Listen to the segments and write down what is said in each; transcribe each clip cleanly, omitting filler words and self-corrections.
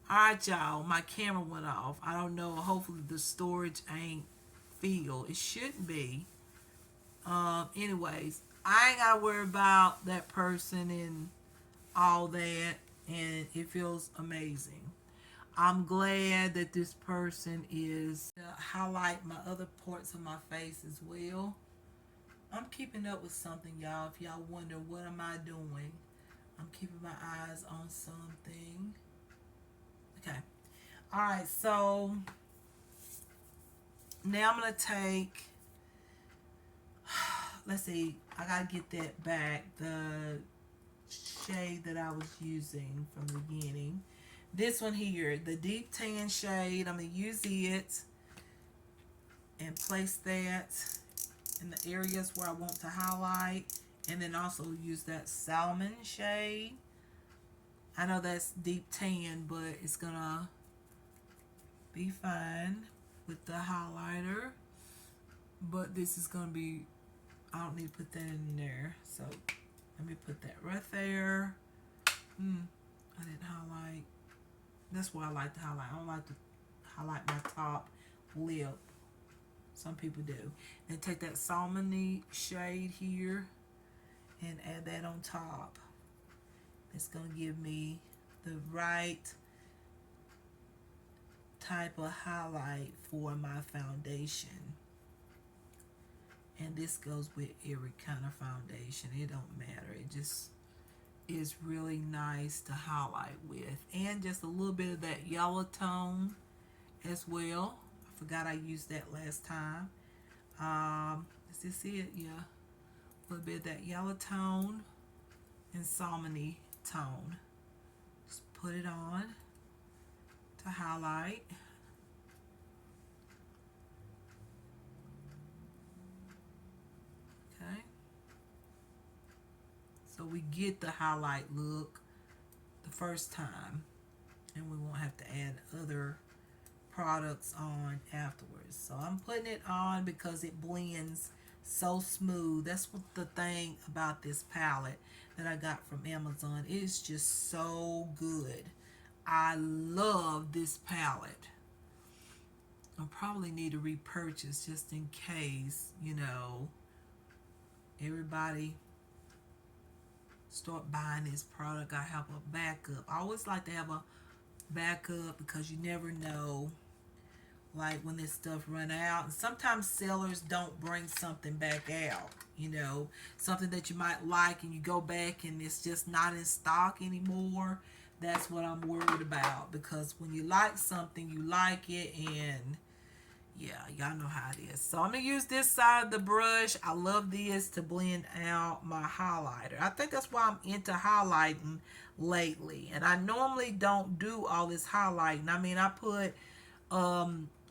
Alright, y'all, my camera went off. I don't know. Hopefully, the storage ain't filled. It shouldn't be. Anyways, I ain't gotta worry about that person and all that, and it feels amazing. I'm glad that this person is highlight my other parts of my face as well. I'm keeping up with something, y'all. If y'all wonder what am I doing, I'm keeping my eyes on something. Okay. All right. So now I'm gonna take. Let's see. I gotta get that back. The shade that I was using from the beginning. This one here, the deep tan shade. I'm gonna use it and place that in the areas where I want to highlight, and then also use that salmon shade. I know that's deep tan, but it's gonna be fine with the highlighter. But this is gonna be, I don't need to put that in there, so let me put that right there. I didn't highlight. That's why I like to highlight. I don't like to highlight my top lip. Some people do. And take that salmony shade here and add that on top. It's going to give me the right type of highlight for my foundation. And this goes with every kind of foundation. It don't matter. It just is really nice to highlight with. And just a little bit of that yellow tone as well. I forgot I used that last time. Is this it? Yeah. A little bit of that yellow tone and salmony tone. Just put it on to highlight. Okay. So we get the highlight look the first time, and we won't have to add other products on afterwards. So I'm putting it on because it blends so smooth. That's what the thing about this palette that I got from Amazon. It is just so good. I love this palette. I probably need to repurchase just in case, everybody start buying this product. I have a backup. I always like to have a backup because you never know, like when this stuff run out. And sometimes sellers don't bring something back out, something that you might like, and you go back and it's just not in stock anymore. That's what I'm worried about, because when you like something, you like it, and yeah, y'all know how it is. So I'm gonna use this side of the brush. I love this to blend out my highlighter. I think that's why I'm into highlighting lately, and I normally don't do all this highlighting. I mean, I put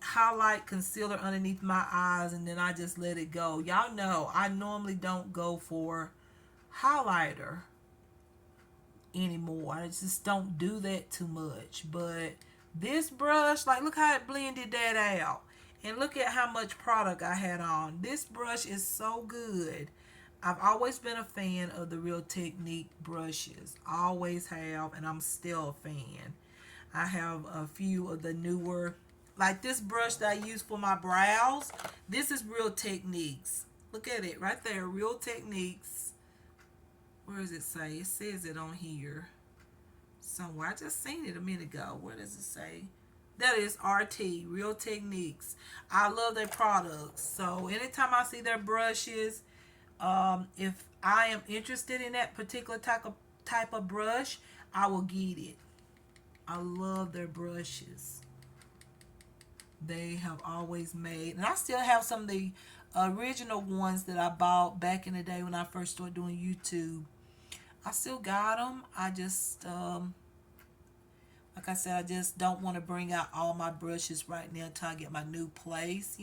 highlight concealer underneath my eyes, and then I just let it go. Y'all know I normally don't go for highlighter anymore. I just don't do that too much. But this brush, like, look how it blended that out. And look at how much product I had on. This brush is so good. I've always been a fan of the Real Technique brushes. Always have, and I'm still a fan. I have a few of the newer, like this brush that I use for my brows. This is Real Techniques. Look at it right there, Real Techniques. Where does it say? It says it on here somewhere. I just seen it a minute ago. Where does it say? That is RT, Real Techniques. I love their products. So anytime I see their brushes, if I am interested in that particular type of brush, I will get it. I love their brushes. They have always made, and I still have some of the original ones that I bought back in the day when I first started doing YouTube. I still got them. I just, like I said, I just don't want to bring out all my brushes right now until I get my new place.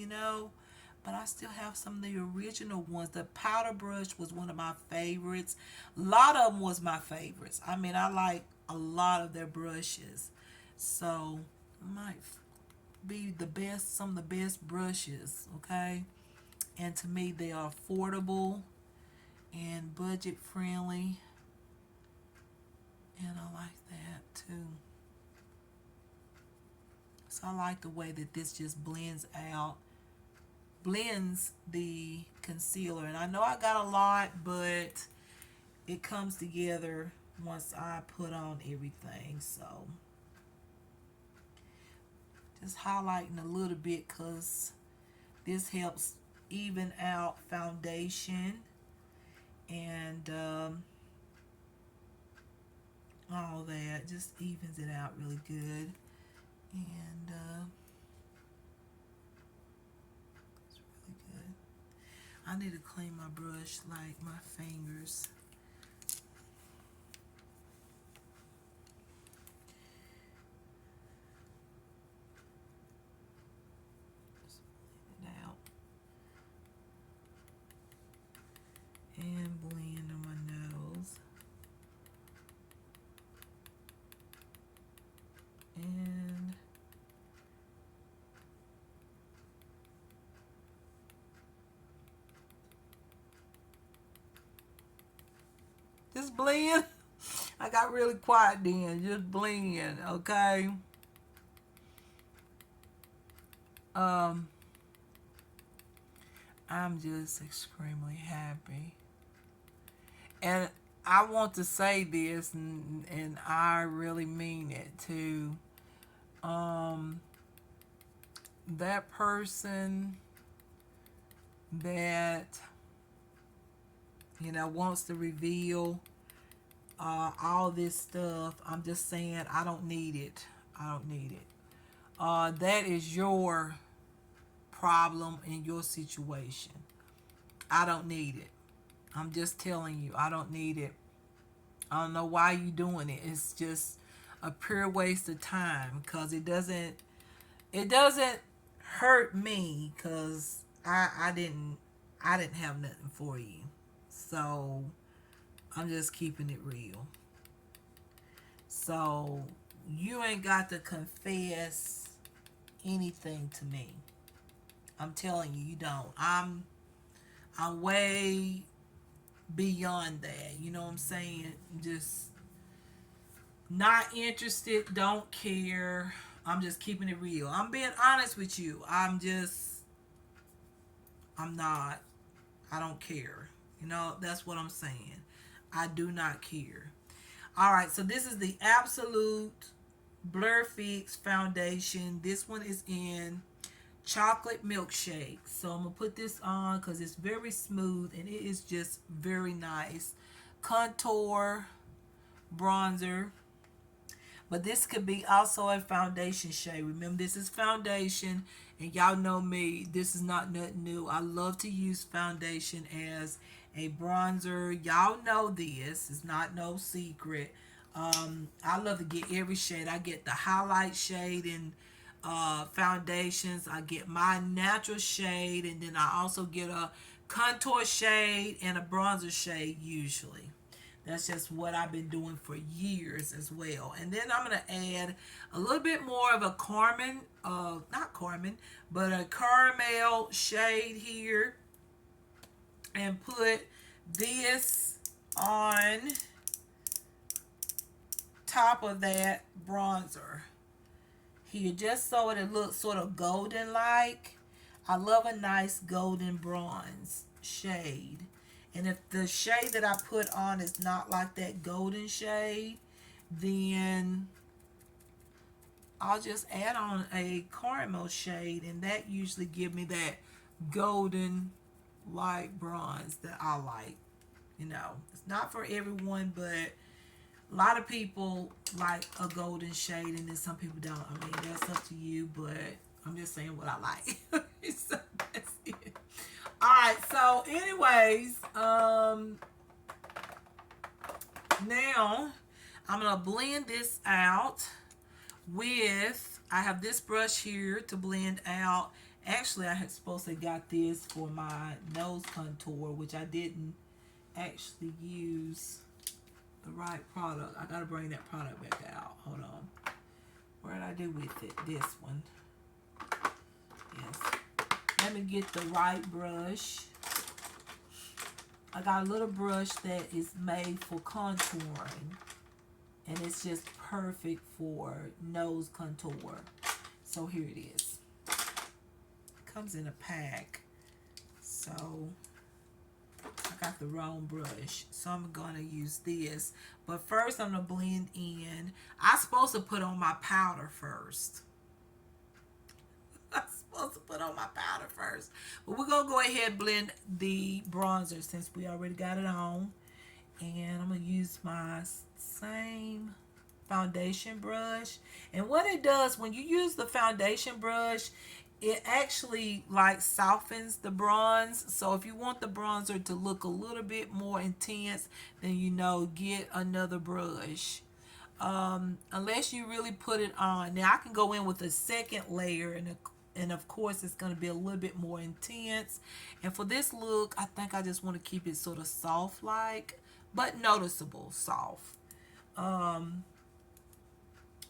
But I still have some of the original ones. The powder brush was one of my favorites. A lot of them was my favorites. I mean, I like a lot of their brushes. So, might be the best, some of the best brushes, okay? And to me, they are affordable and budget friendly. And I like that too. So I like the way that this just blends out, blends the concealer. And I know I got a lot, but it comes together once I put on everything. So just highlighting a little bit because this helps even out foundation and all that. Just evens it out really good. And it's really good. I need to clean my brush, like my fingers. Just blend it out. And blend on my nose. And just blend. I got really quiet then. Just blend, okay? I'm just extremely happy. And I want to say this, and I really mean it too. That person that, you know, wants to reveal all this stuff, I'm just saying I don't need it. I don't need it. That is your problem in your situation. I don't need it. I'm just telling you, I don't need it. I don't know why you doing it. It's just a pure waste of time because it doesn't hurt me because I didn't have nothing for you. So I'm just keeping it real. So you ain't got to confess anything to me. I'm telling you, you don't. I'm way beyond that. You know what I'm saying? Just not interested, don't care. I'm just keeping it real. I'm being honest with you. I'm not. I don't care. You know, that's what I'm saying. I do not care. All right, so this is the Absolute Blur Fix Foundation. This one is in Chocolate Milkshake. So I'm going to put this on because it's very smooth and it is just very nice. Contour, bronzer. But this could be also a foundation shade. Remember, this is foundation. And y'all know me, this is not nothing new. I love to use foundation as a bronzer. Y'all know this. It's not no secret. I love to get every shade. I get the highlight shade in foundations. I get my natural shade. And then I also get a contour shade and a bronzer shade usually. That's just what I've been doing for years as well. And then I'm going to add a little bit more of a Carmen, not Carmen, but a caramel shade here. And put this on top of that bronzer here. Just so it looks sort of golden like. I love a nice golden bronze shade. And if the shade that I put on is not like that golden shade, then I'll just add on a caramel shade. And that usually give me that golden light bronze that I like. You know, it's not for everyone, but a lot of people like a golden shade and then some people don't. I mean, that's up to you, but I'm just saying what I like. So that's it. Alright, so anyways, now I'm going to blend this out with, I have this brush here to blend out. Actually, I had supposed to got this for my nose contour, which I didn't actually use the right product. I got to bring that product back out. Hold on. What did I do with it? This one. Yes. Let me get the right brush. I got a little brush that is made for contouring. And it's just perfect for nose contour. So here it is. It comes in a pack. So I got the wrong brush, so I'm gonna use this. But first I'm gonna blend in. I'm supposed to put on my powder first. I'm supposed to put on my powder first. But we're gonna go ahead and blend the bronzer since we already got it on. And I'm gonna use my same foundation brush. And what it does when you use the foundation brush, it actually like softens the bronze. So if you want the bronzer to look a little bit more intense, then get another brush. Unless you really put it on. Now I can go in with a second layer, and of course it's going to be a little bit more intense. And for this look, I think I just want to keep it sort of soft like, but noticeable soft.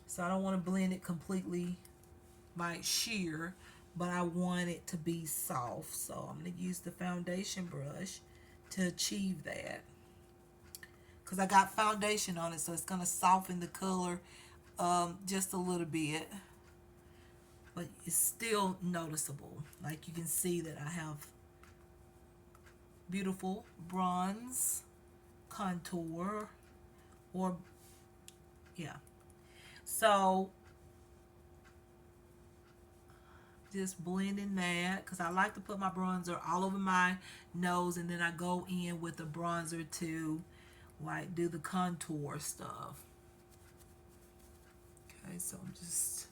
So I don't want to blend it completely like sheer, but I want it to be soft. So I'm going to use the foundation brush to achieve that. Because I got foundation on it, so it's going to soften the color just a little bit. But it's still noticeable. Like you can see that I have beautiful bronze contour. Or, yeah. So just blending that, because I like to put my bronzer all over my nose, and then I go in with the bronzer to like do the contour stuff. Okay, so I'm just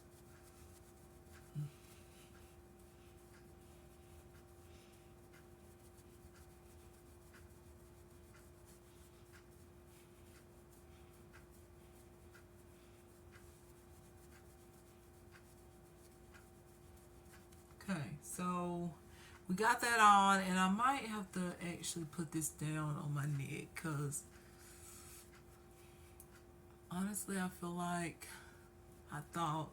okay, so we got that on, and I might have to actually put this down on my neck, because honestly I feel like I thought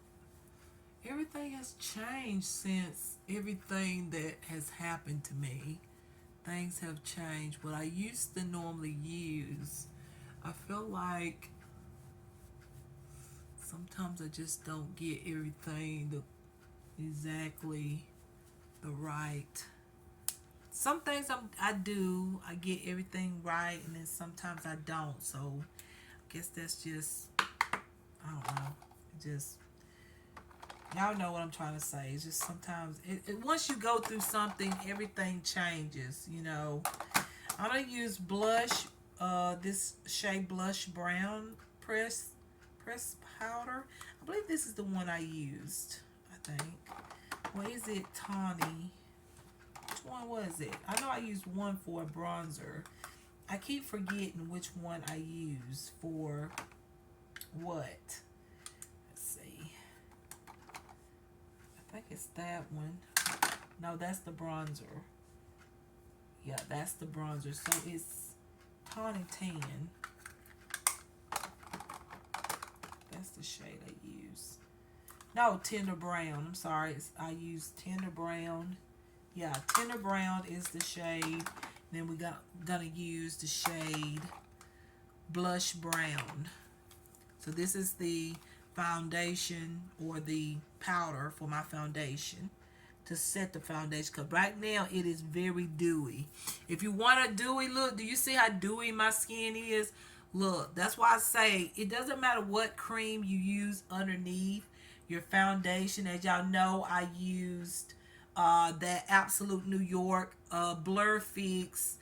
everything has changed since everything that has happened to me. Things have changed. What I used to normally use, I feel like sometimes I just don't get everything exactly the right. Some things I do, I get everything right, and then sometimes I don't. So I guess that's just, I don't know. Just, y'all know what I'm trying to say. It's just sometimes, once you go through something, everything changes, I'm going to use blush, this Shea Blush Brown press powder. I believe this is the one I used, I think. Or is it Tawny? Which one was it? I know I used one for a bronzer. I keep forgetting which one I used for what. Let's see. I think it's that one. No, that's the bronzer. Yeah, that's the bronzer. So it's Tawny Tan. That's the shade I use. No, Tender Brown. I'm sorry. I used Tender Brown. Yeah, Tender Brown is the shade. Then we gonna use the shade Blush Brown. So this is the foundation or the powder for my foundation to set the foundation. Because right now it is very dewy. If you want a dewy look, do you see how dewy my skin is? Look, that's why I say it doesn't matter what cream you use underneath your foundation. As y'all know, I used that Absolute New York Blur Fix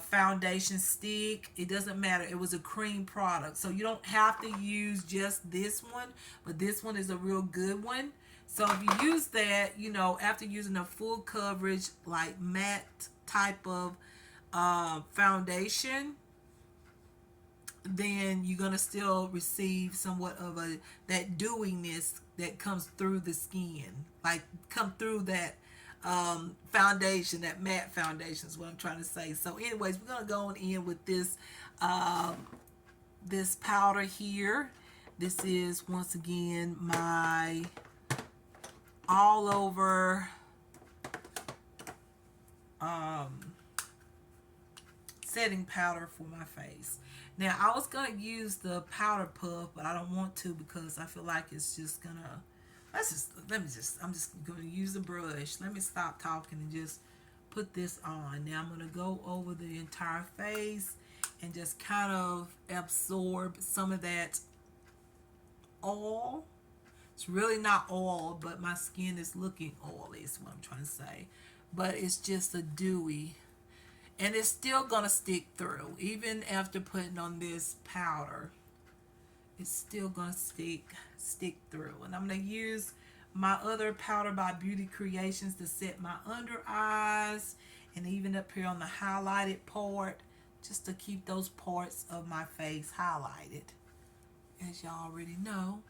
foundation stick. It doesn't matter. It was a cream product. So you don't have to use just this one, but this one is a real good one. So if you use that, after using a full coverage, like matte type of foundation, then you're going to still receive somewhat of that dewiness that comes through the skin, like come through that foundation, that matte foundation is what I'm trying to say. So anyways, we're going to go on in with this this powder here. This is once again my all over setting powder for my face. Now, I was going to use the powder puff, but I don't want to because I feel like it's just going to, I'm just going to use the brush. Let me stop talking and just put this on. Now I'm going to go over the entire face and just kind of absorb some of that oil. It's really not oil, but my skin is looking oily is what I'm trying to say. But it's just a dewy, and it's still gonna stick through even after putting on this powder. It's still gonna stick through. And I'm gonna use my other powder by Beauty Creations to set my under eyes and even up here on the highlighted part, just to keep those parts of my face highlighted, as y'all already know.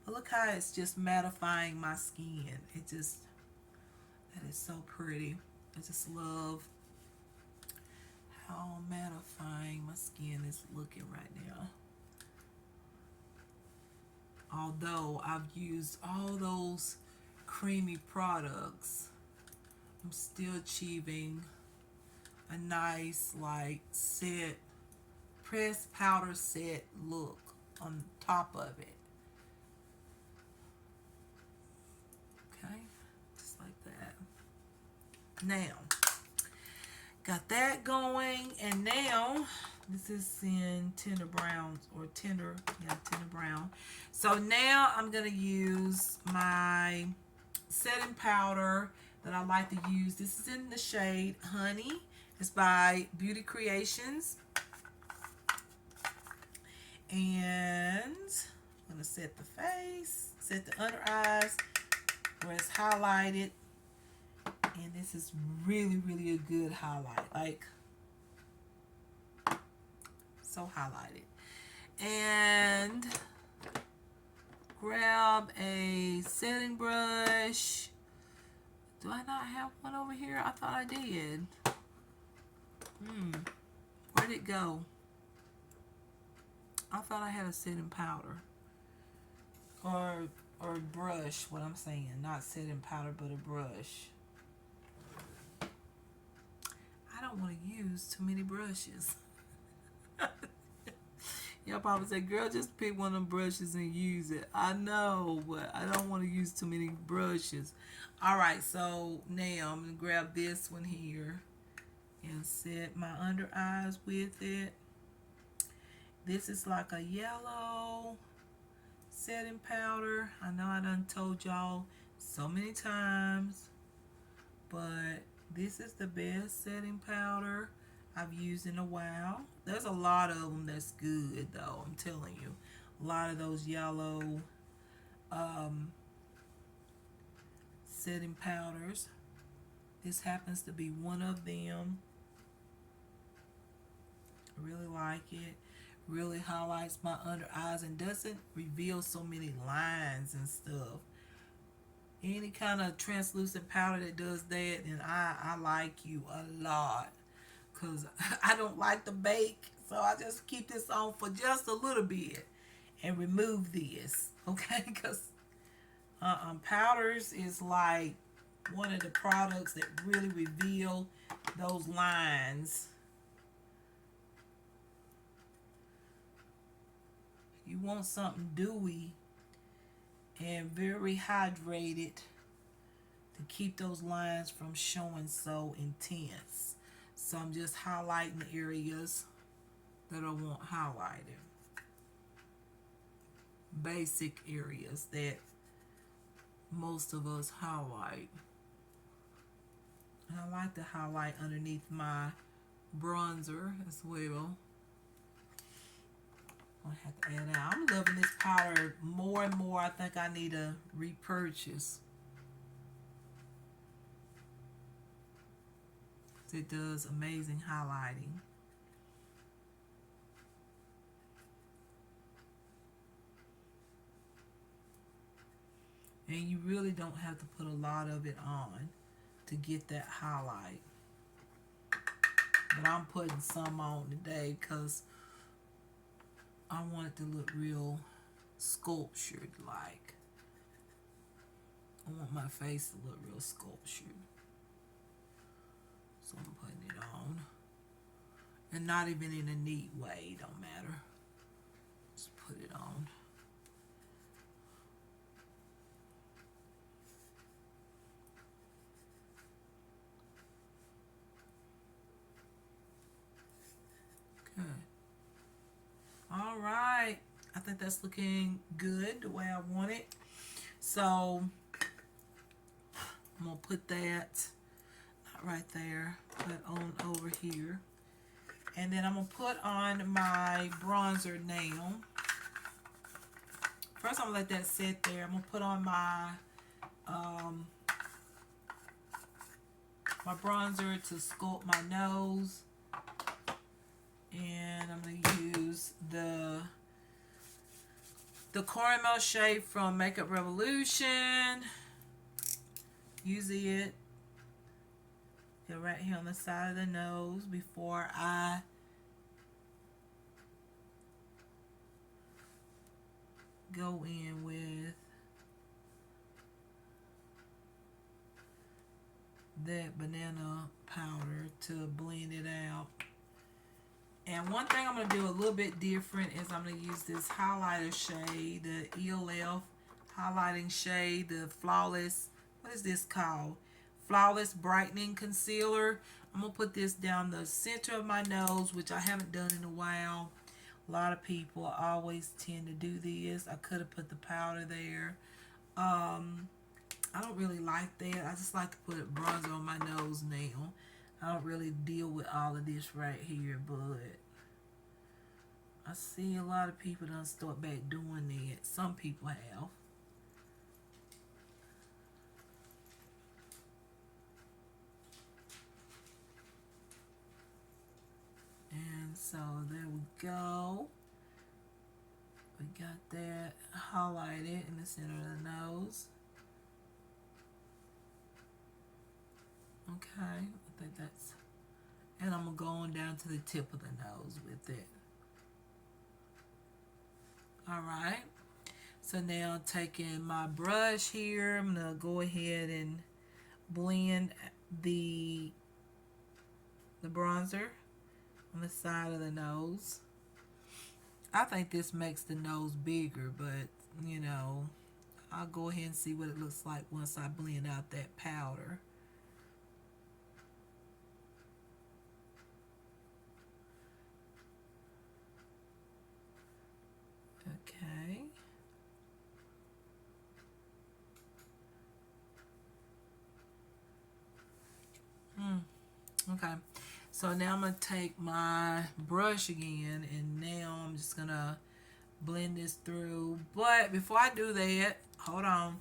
But look how it's just mattifying my skin. That is so pretty. I just love how mattifying my skin is looking right now. Although I've used all those creamy products, I'm still achieving a nice like set, pressed powder set look on top of it. Okay, just like that. Now, got that going, and now this is in tender browns, or tender brown. So now I'm gonna use my setting powder that I like to use. This is in the shade Honey. It's by Beauty Creations, and I'm gonna set the face, set the under eyes where it's highlighted. And this is really, really a good highlight. Like, so highlighted. And grab a setting brush. Do I not have one over here? I thought I did. Where'd it go? I thought I had a setting powder. Or brush, what I'm saying. Not setting powder, but a brush. I don't want to use too many brushes. Y'all probably say, girl, just pick one of them brushes and use it. I know, but I don't want to use too many brushes. Alright, so now I'm going to grab this one here and set my under eyes with it. This is like a yellow setting powder. I know I done told y'all so many times, but this is the best setting powder I've used in a while. There's a lot of them that's good though, I'm telling you. A lot of those yellow setting powders. This happens to be one of them. I really like it. Really highlights my under eyes and doesn't reveal so many lines and stuff. Any kind of translucent powder that does that, and I like you a lot, because I don't like to bake, so I just keep this on for just a little bit and remove this, okay? Because powders is like one of the products that really reveal those lines. You want something dewy and very hydrated to keep those lines from showing so intense. So I'm just highlighting the areas that I want highlighted. Basic areas that most of us highlight. And I like to highlight underneath my bronzer as well. I have to add out. I'm loving this powder more and more. I think I need to repurchase. It does amazing highlighting. And you really don't have to put a lot of it on to get that highlight. But I'm putting some on today because I want it to look real sculptured like. I want my face to look real sculptured. So I'm putting it on. And not even in a neat way, don't matter. Just put it on. think that's looking good the way I want it. So I'm going to put that not right there, but on over here. And then I'm going to put on my bronzer now. First, I'm going to let that sit there. I'm going to put on my my bronzer to sculpt my nose. And I'm going to use the caramel shade from Makeup Revolution. Use it right here on the side of the nose before I go in with that banana powder to blend it out. And one thing I'm going to do a little bit different is I'm going to use this highlighter shade, the ELF highlighting shade, the Flawless, what is this called? Flawless Brightening Concealer. I'm going to put this down the center of my nose, which I haven't done in a while. A lot of people always tend to do this. I could have put the powder there. I don't really like that. I just like to put bronzer on my nose now. I don't really deal with all of this right here, but I see a lot of people done start back doing that. Some people have. And so there we go. We got that highlighted in the center of the nose. Okay, I think that's, and I'm going to go on down to the tip of the nose with it. Alright, so now taking my brush here, I'm going to go ahead and blend the bronzer on the side of the nose. I think this makes the nose bigger, but you know, I'll go ahead and see what it looks like once I blend out that powder. Okay. Okay. So now I'm going to take my brush again, and now I'm just going to blend this through. But before I do that, hold on.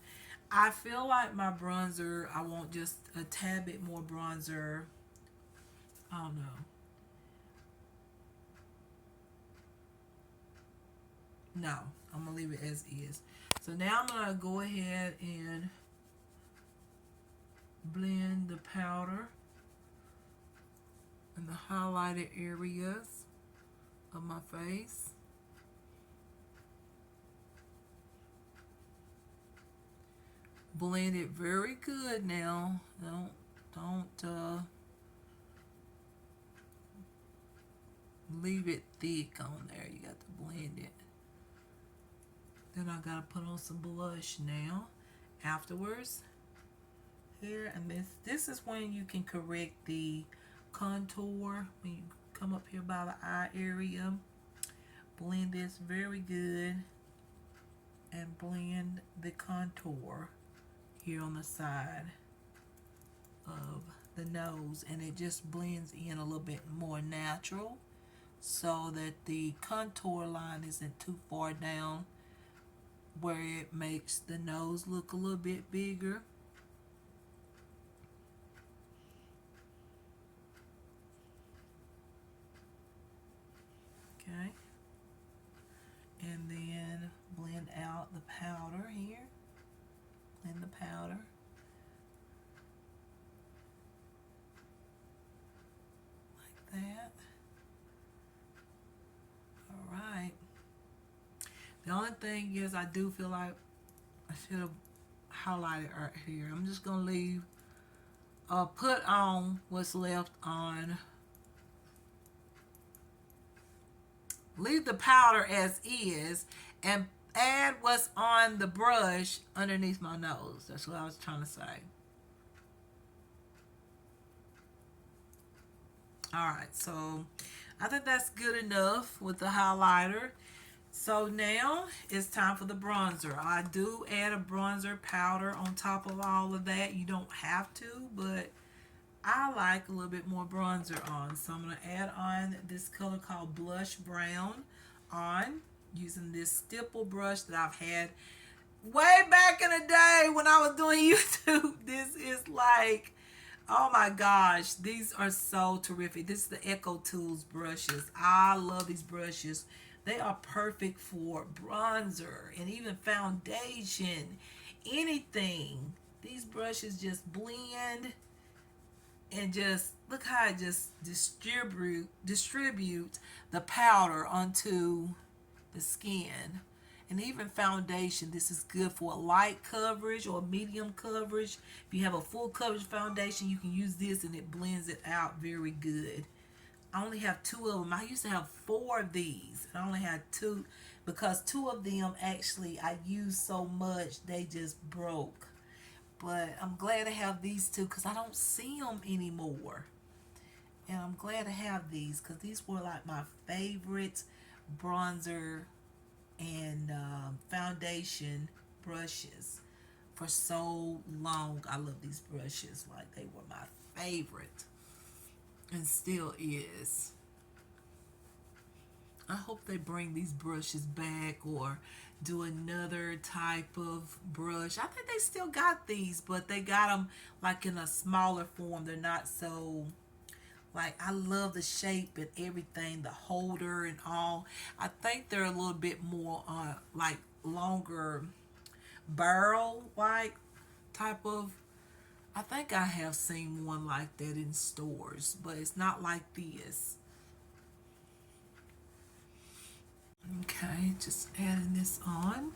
I feel like my bronzer, I want just a tad bit more bronzer. I don't know. No, I'm going to leave it as is. So now I'm going to go ahead and blend the powder in the highlighted areas of my face. Blend it very good now. Don't leave it thick on there. You got to blend it. Then I gotta put on some blush now afterwards here, and this is when you can correct the contour. When you come up here by the eye area, blend this very good and blend the contour here on the side of the nose, and it just blends in a little bit more natural so that the contour line isn't too far down where it makes the nose look a little bit bigger. Okay. And then blend out the powder here. Blend the powder. Like that. Alright. The only thing is I do feel like I should have highlighted right here. I'm just going to leave, put on what's left on. Leave the powder as is and add what's on the brush underneath my nose. That's what I was trying to say. Alright, so I think that's good enough with the highlighter. So now it's time for the bronzer. I do add a bronzer powder on top of all of that. You don't have to, but I like a little bit more bronzer on. So I'm going to add on this color called Blush Brown on using this stipple brush that I've had way back in the day when I was doing YouTube. This is like, oh my gosh, these are so terrific. This is the Echo Tools brushes. I love these brushes. They are perfect for bronzer and even foundation, anything. These brushes just blend and just look how it just distribute the powder onto the skin. And even foundation, this is good for a light coverage or medium coverage. If you have a full coverage foundation, you can use this and it blends it out very good. I only have two of them. I used to have four of these. I only had two because two of them actually I used so much they just broke. But I'm glad to have these two because I don't see them anymore. And I'm glad to have these because these were like my favorite bronzer and foundation brushes for so long. I love these brushes. Like they were my favorite and still is. I hope they bring these brushes back or do another type of brush. I think they still got these, but they got them like in a smaller form. They're not so like, I love the shape and everything, the holder and all. I think they're a little bit more like longer barrel like type of. I think I have seen one like that in stores, but it's not like this. Okay, just adding this on.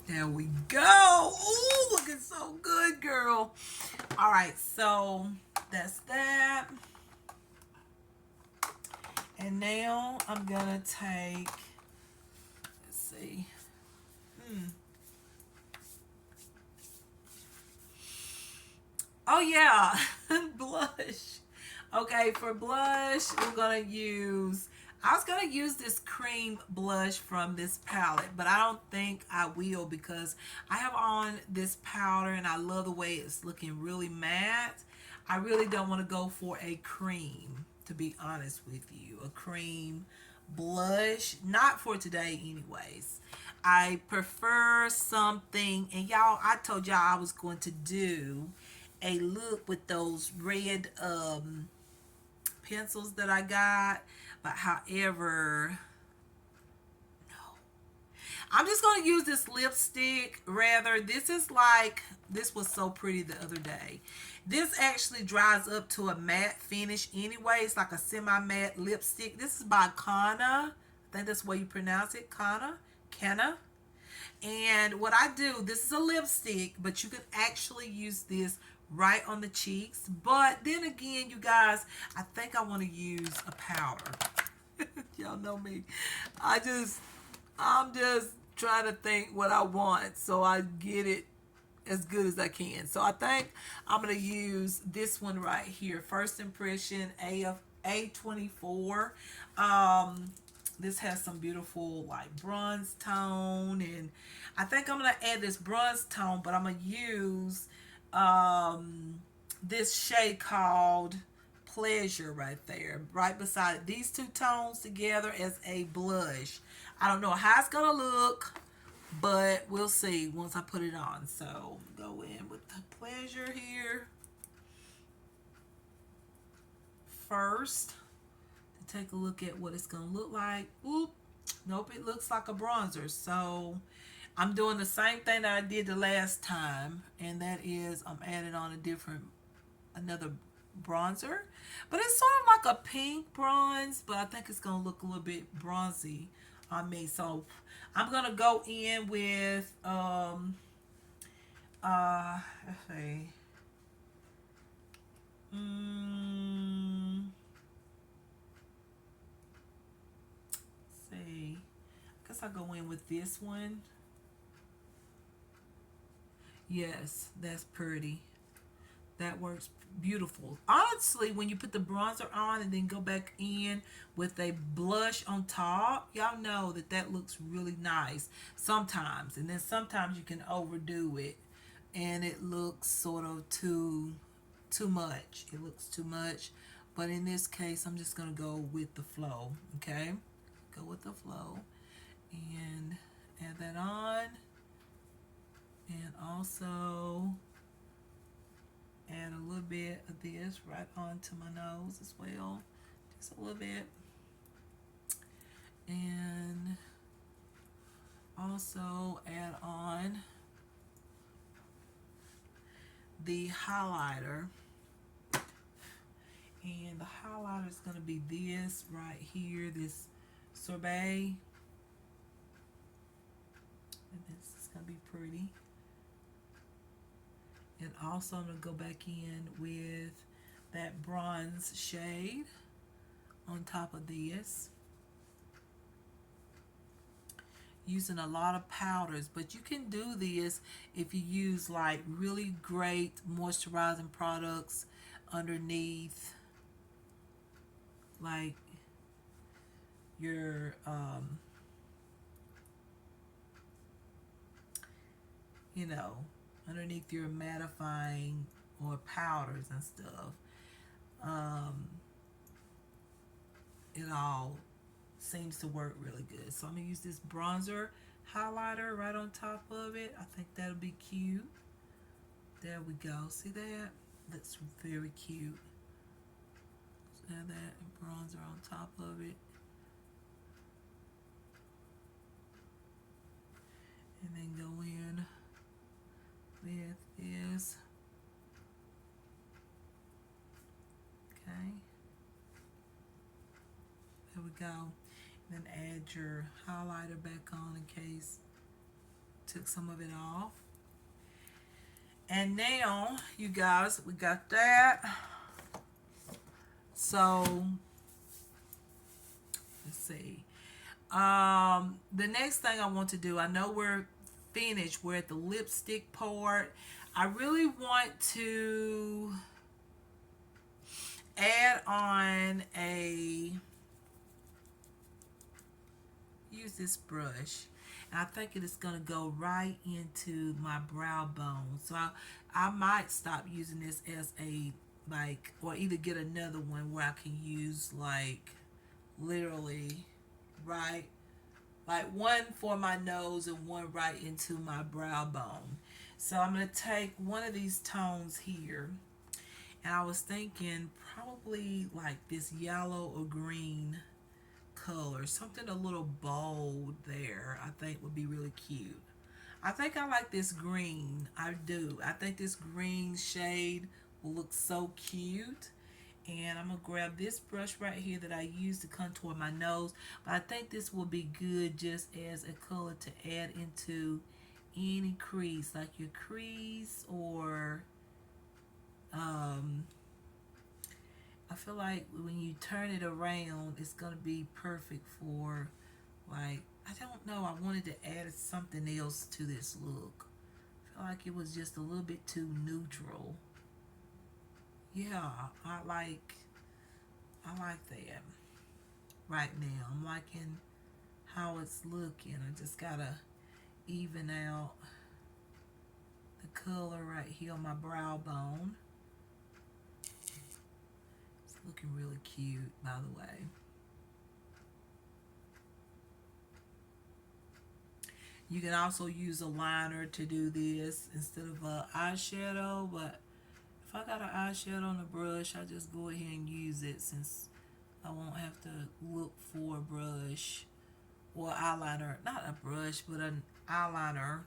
There we go. Ooh, looking so good, girl. All right, so that's that. And now I'm gonna take, let's see. Oh yeah, blush. Okay, for blush, we're gonna use, I was gonna use this cream blush from this palette, but I don't think I will because I have on this powder and I love the way it's looking really matte. I really don't want to go for a cream, to be honest with you. A cream blush, not for today anyways. I prefer something, and y'all, I told y'all I was going to do a look with those red pencils that I got, but however, no, I'm just going to use this lipstick rather. This is like, this was so pretty the other day. This actually dries up to a matte finish anyway. It's like a semi-matte lipstick. This is by Kana. I think that's the way you pronounce it. Kana. And what I do, this is a lipstick, but you can actually use this right on the cheeks. But then again, you guys, I think I want to use a powder. Y'all know me. I'm just trying to think what I want so I get it as good as I can. So I think I'm going to use this one right here. First Impression A24. This has some beautiful like bronze tone, and I think I'm going to add this bronze tone, but I'm going to use this shade called Pleasure right there, right beside these two tones together as a blush. I don't know how it's going to look, but we'll see once I put it on. So go in with the Pleasure here first to take a look at what it's going to look like. Oop, nope, it looks like a bronzer. So I'm doing the same thing that I did the last time, and that is I'm adding on another bronzer, but it's sort of like a pink bronze, but I think it's going to look a little bit bronzy on me. So I'm going to go in with let's see. See. I guess I'll go in with this one. Yes, that's pretty. That works beautiful. Honestly, when you put the bronzer on and then go back in with a blush on top, y'all know that that looks really nice sometimes. And then sometimes you can overdo it and it looks sort of too much. It looks too much. But in this case, I'm just going to go with the flow, okay? Go with the flow and add that on. And also add a little bit of this right onto my nose as well, just a little bit. And also add on the highlighter, and the highlighter is going to be this right here, this sorbet, and this is going to be pretty. And also I'm going to go back in with that bronze shade on top of this, using a lot of powders. But you can do this if you use like really great moisturizing products underneath, like your you know, underneath your mattifying or powders and stuff. It all seems to work really good. So I'm gonna use this bronzer highlighter right on top of it. I think that'll be cute. There we go. See that? That's very cute. So add that bronzer on top of it. And then go in with this. Okay. There we go. And then add your highlighter back on in case took some of it off. And now, you guys, we got that. So, let's see. The next thing I want to do, I know we're finished. We're at the lipstick part. I really want to add on use this brush. And I think it is going to go right into my brow bone. So I might stop using this as a, like, or either get another one where I can use, like, literally, right? Like one for my nose and one right into my brow bone. So I'm going to take one of these tones here. And I was thinking probably like this yellow or green color, something a little bold there, I think would be really cute. I think I like this green. I do. I think this green shade will look so cute. And I'm going to grab this brush right here that I use to contour my nose. But I think this will be good just as a color to add into any crease, like your crease, or I feel like when you turn it around, it's going to be perfect for, like, I don't know, I wanted to add something else to this look. I feel like it was just a little bit too neutral. Yeah, I like that right now. I'm liking how it's looking. I just gotta even out the color right here on my brow bone. Looking really cute, by the way. You can also use a liner to do this instead of an eyeshadow, but if I got an eyeshadow on the brush, I just go ahead and use it since I won't have to look for a brush or eyeliner. Not a brush, but an eyeliner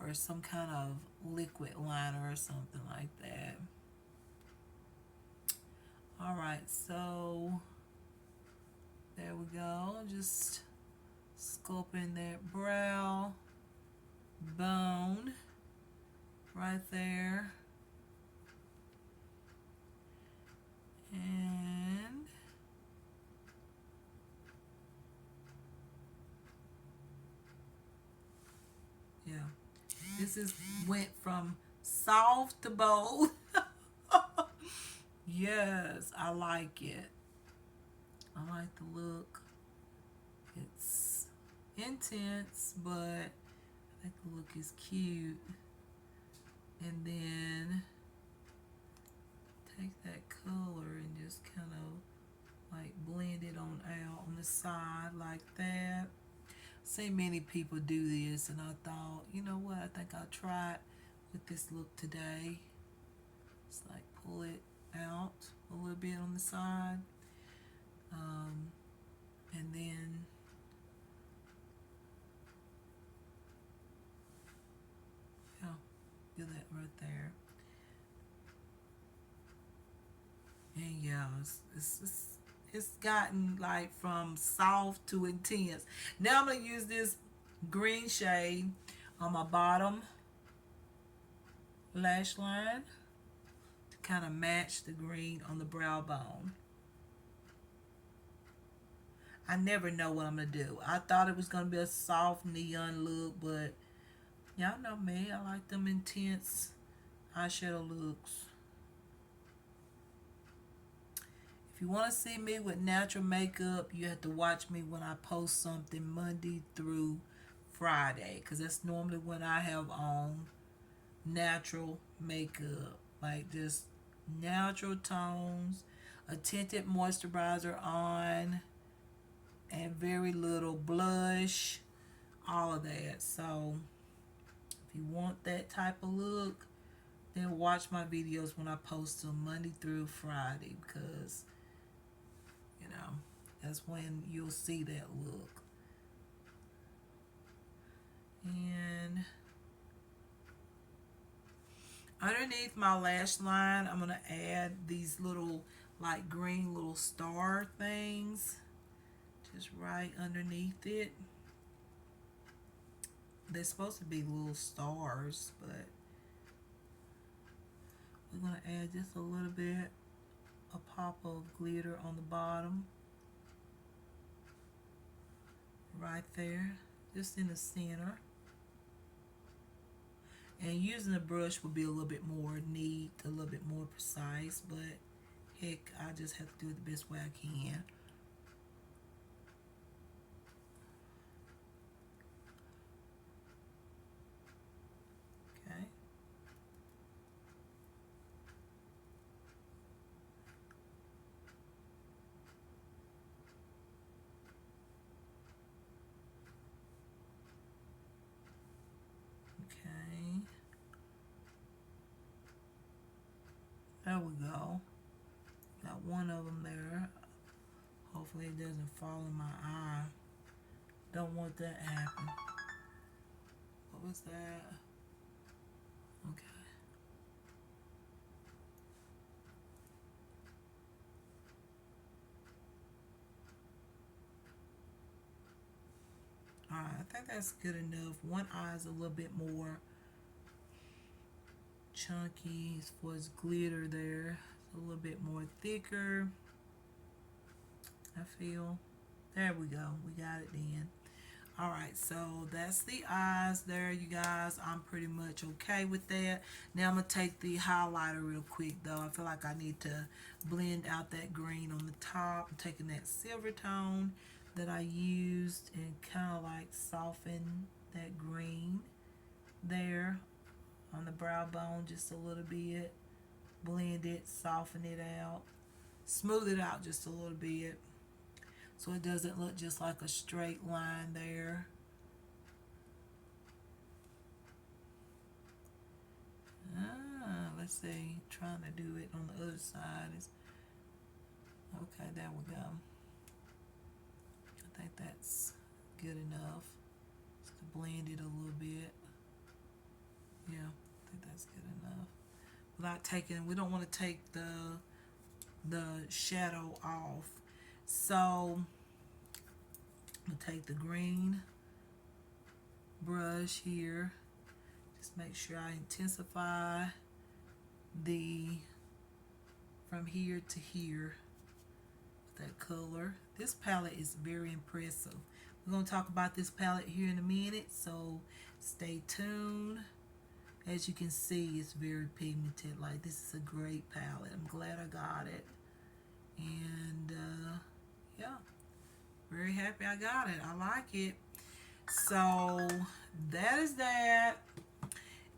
or some kind of liquid liner or something like that. Alright, so there we go. Just sculpting that brow bone right there. And yeah, this is went from soft to bold. Yes, I like it. I like the look. It's intense, but I think the look is cute. And then take that color and just kind of like blend it on out on the side like that. See many people do this, and I thought, you know what, I think I'll try it with this look today. Just like pull it out a little bit on the side, um, and then yeah, do that right there. And yeah, it's gotten like from soft to intense. Now I'm gonna use this green shade on my bottom lash line to kind of match the green on the brow bone. I never know what I'm gonna do. I thought it was gonna be a soft neon look, but y'all know me. I like them intense eyeshadow looks. If you want to see me with natural makeup, you have to watch me when I post something Monday through Friday, because that's normally when I have on natural makeup, like just natural tones, a tinted moisturizer on, and very little blush, all of that. So if you want that type of look, then watch my videos when I post them Monday through Friday, because you know that's when you'll see that look. And underneath my lash line, I'm gonna add these little like green little star things just right underneath it. They're supposed to be little stars, but we're gonna add just a little bit, a pop of glitter on the bottom right there, just in the center. And using a brush will be a little bit more neat, a little bit more precise, but heck, I just have to do it the best way I can. Okay. Okay. There we go. Got one of them there. Hopefully it doesn't fall in my eye. Don't want that to happen. What was that? Okay. Alright, I think that's good enough. One eye is a little bit more chunky as far as glitter there. It's a little bit more thicker, I feel. There we go. We got it then. Alright, so that's the eyes there, you guys. I'm pretty much okay with that. Now I'm going to take the highlighter real quick, though. I feel like I need to blend out that green on the top. I'm taking that silver tone that I used and kind of like soften that green there on the brow bone just a little bit. Blend it, soften it out, smooth it out just a little bit so it doesn't look just like a straight line there. Let's see, trying to do it on the other side is okay. There we go. I think that's good enough. Just to blend it a little bit. Yeah, I think that's good enough. Without taking, we don't want to take the shadow off. So I'm gonna take the green brush here. Just make sure I intensify the from here to here with that color. This palette is very impressive. We're gonna talk about this palette here in a minute, so stay tuned. As you can see, it's very pigmented. Like, this is a great palette. I'm glad I got it. And yeah, very happy I got it. I like it. So that is that.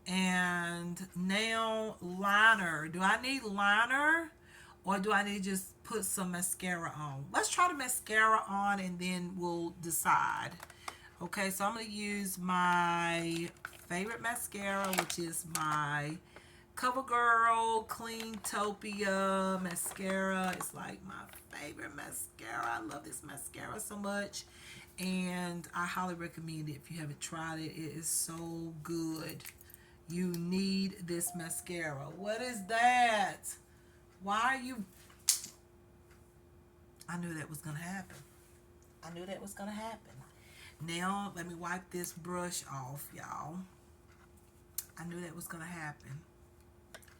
And now liner. Do I need liner, or do I need to just put some mascara on? Let's try the mascara on and then we'll decide. Okay, so I'm going to use my favorite mascara, which is my CoverGirl Cleantopia mascara. It's like my favorite mascara. I love this mascara so much, and I highly recommend it if you haven't tried it. It is so good. You need this mascara. What is that? Why are you... I knew that was going to happen. I knew that was going to happen. Now, let me wipe this brush off, y'all. I knew that was going to happen.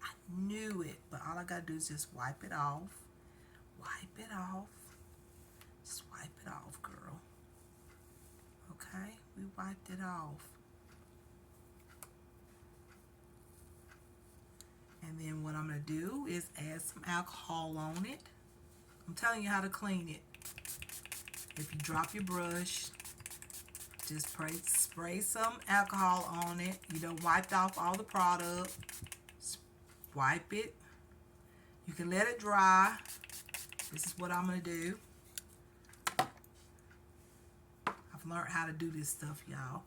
I knew it. But all I got to do is just wipe it off. Wipe it off. Just wipe it off, girl. Okay? We wiped it off. And then what I'm going to do is add some alcohol on it. I'm telling you how to clean it. If you drop your brush, just spray some alcohol on it. You done wiped off all the product. Wipe it. You can let it dry. This is what I'm going to do. I've learned how to do this stuff, y'all.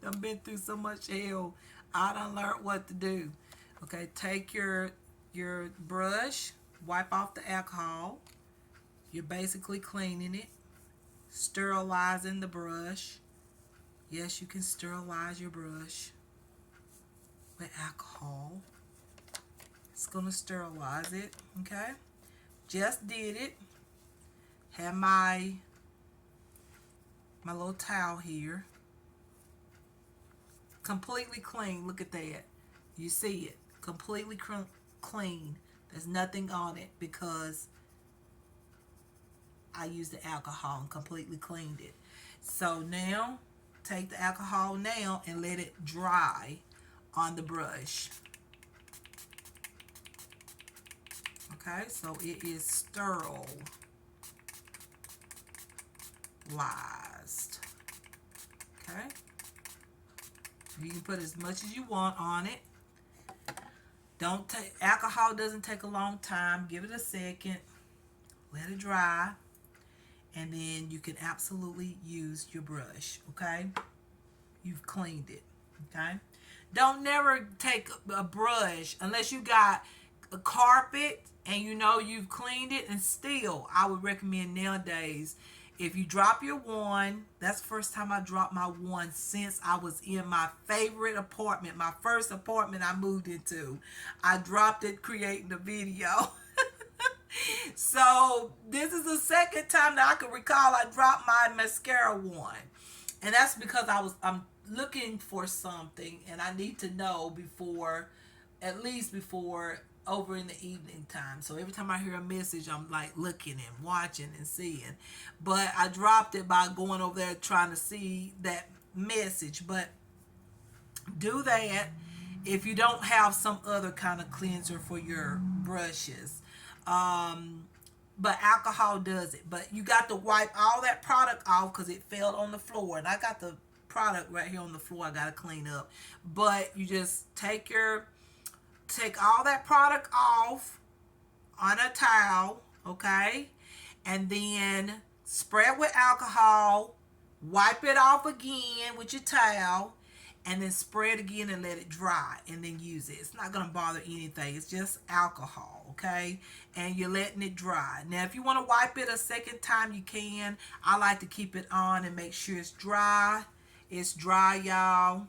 I've been through so much hell. I done learned what to do. Okay, take your brush, wipe off the alcohol. You're basically cleaning it, sterilizing the brush. Yes, you can sterilize your brush with alcohol. It's going to sterilize it, okay? Just did it. Have my little towel here. Completely clean. Look at that. You see it. Completely clean. There's nothing on it because I used the alcohol and completely cleaned it. So now, take the alcohol now and let it dry on the brush. Okay, so it is sterilized. Okay. You can put as much as you want on it. Don't take alcohol, doesn't take a long time. Give it a second. Let it dry. And then you can absolutely use your brush, okay? You've cleaned it, okay? Don't never take a brush unless you got a carpet and you know you've cleaned it. And still, I would recommend nowadays, if you drop your wand, that's the first time I dropped my wand since I was in my favorite apartment, my first apartment I moved into. I dropped it creating the video. So this is the second time that I can recall I dropped my mascara wand. And that's because I'm looking for something and I need to know before, at least before over in the evening time. So every time I hear a message, I'm like looking and watching and seeing. But I dropped it by going over there trying to see that message. But do that if you don't have some other kind of cleanser for your brushes. But alcohol does it. But you got to wipe all that product off because it fell on the floor. And I got the product right here on the floor I got to clean up. But you just take all that product off on a towel, okay? And then spray it with alcohol, wipe it off again with your towel, and then spray it again and let it dry and then use it. It's not going to bother anything. It's just alcohol, okay? And you're letting it dry. Now, if you want to wipe it a second time, you can. I like to keep it on and make sure it's dry. It's dry, y'all.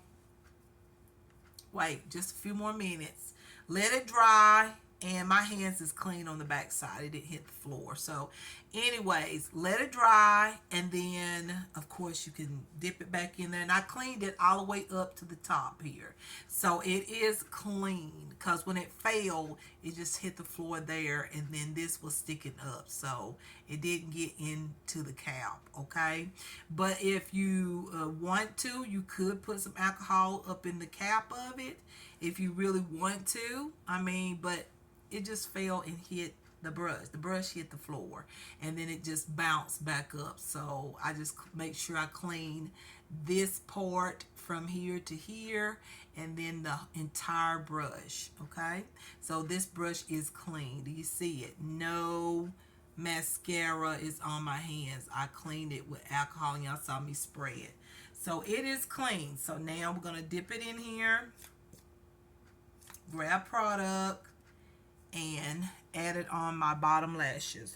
Wait, just a few more minutes. Let it dry, and my hands is clean on the back side. It didn't hit the floor. So, anyways, let it dry, and then, of course, you can dip it back in there. And I cleaned it all the way up to the top here. So, it is clean, because when it fell, it just hit the floor there, and then this was sticking up. So, It didn't get into the cap, okay? But if you want to, you could put some alcohol up in the cap of it if you really want to. I mean, but it just fell and hit the brush. The brush hit the floor and then it just bounced back up. So I just make sure I clean this part from here to here and then the entire brush. Okay, so this brush is clean. Do you see it? No mascara is on my hands. I cleaned it with alcohol and y'all saw me spray it. So it is clean. So now we're going to dip it in here, grab product, and add it on my bottom lashes.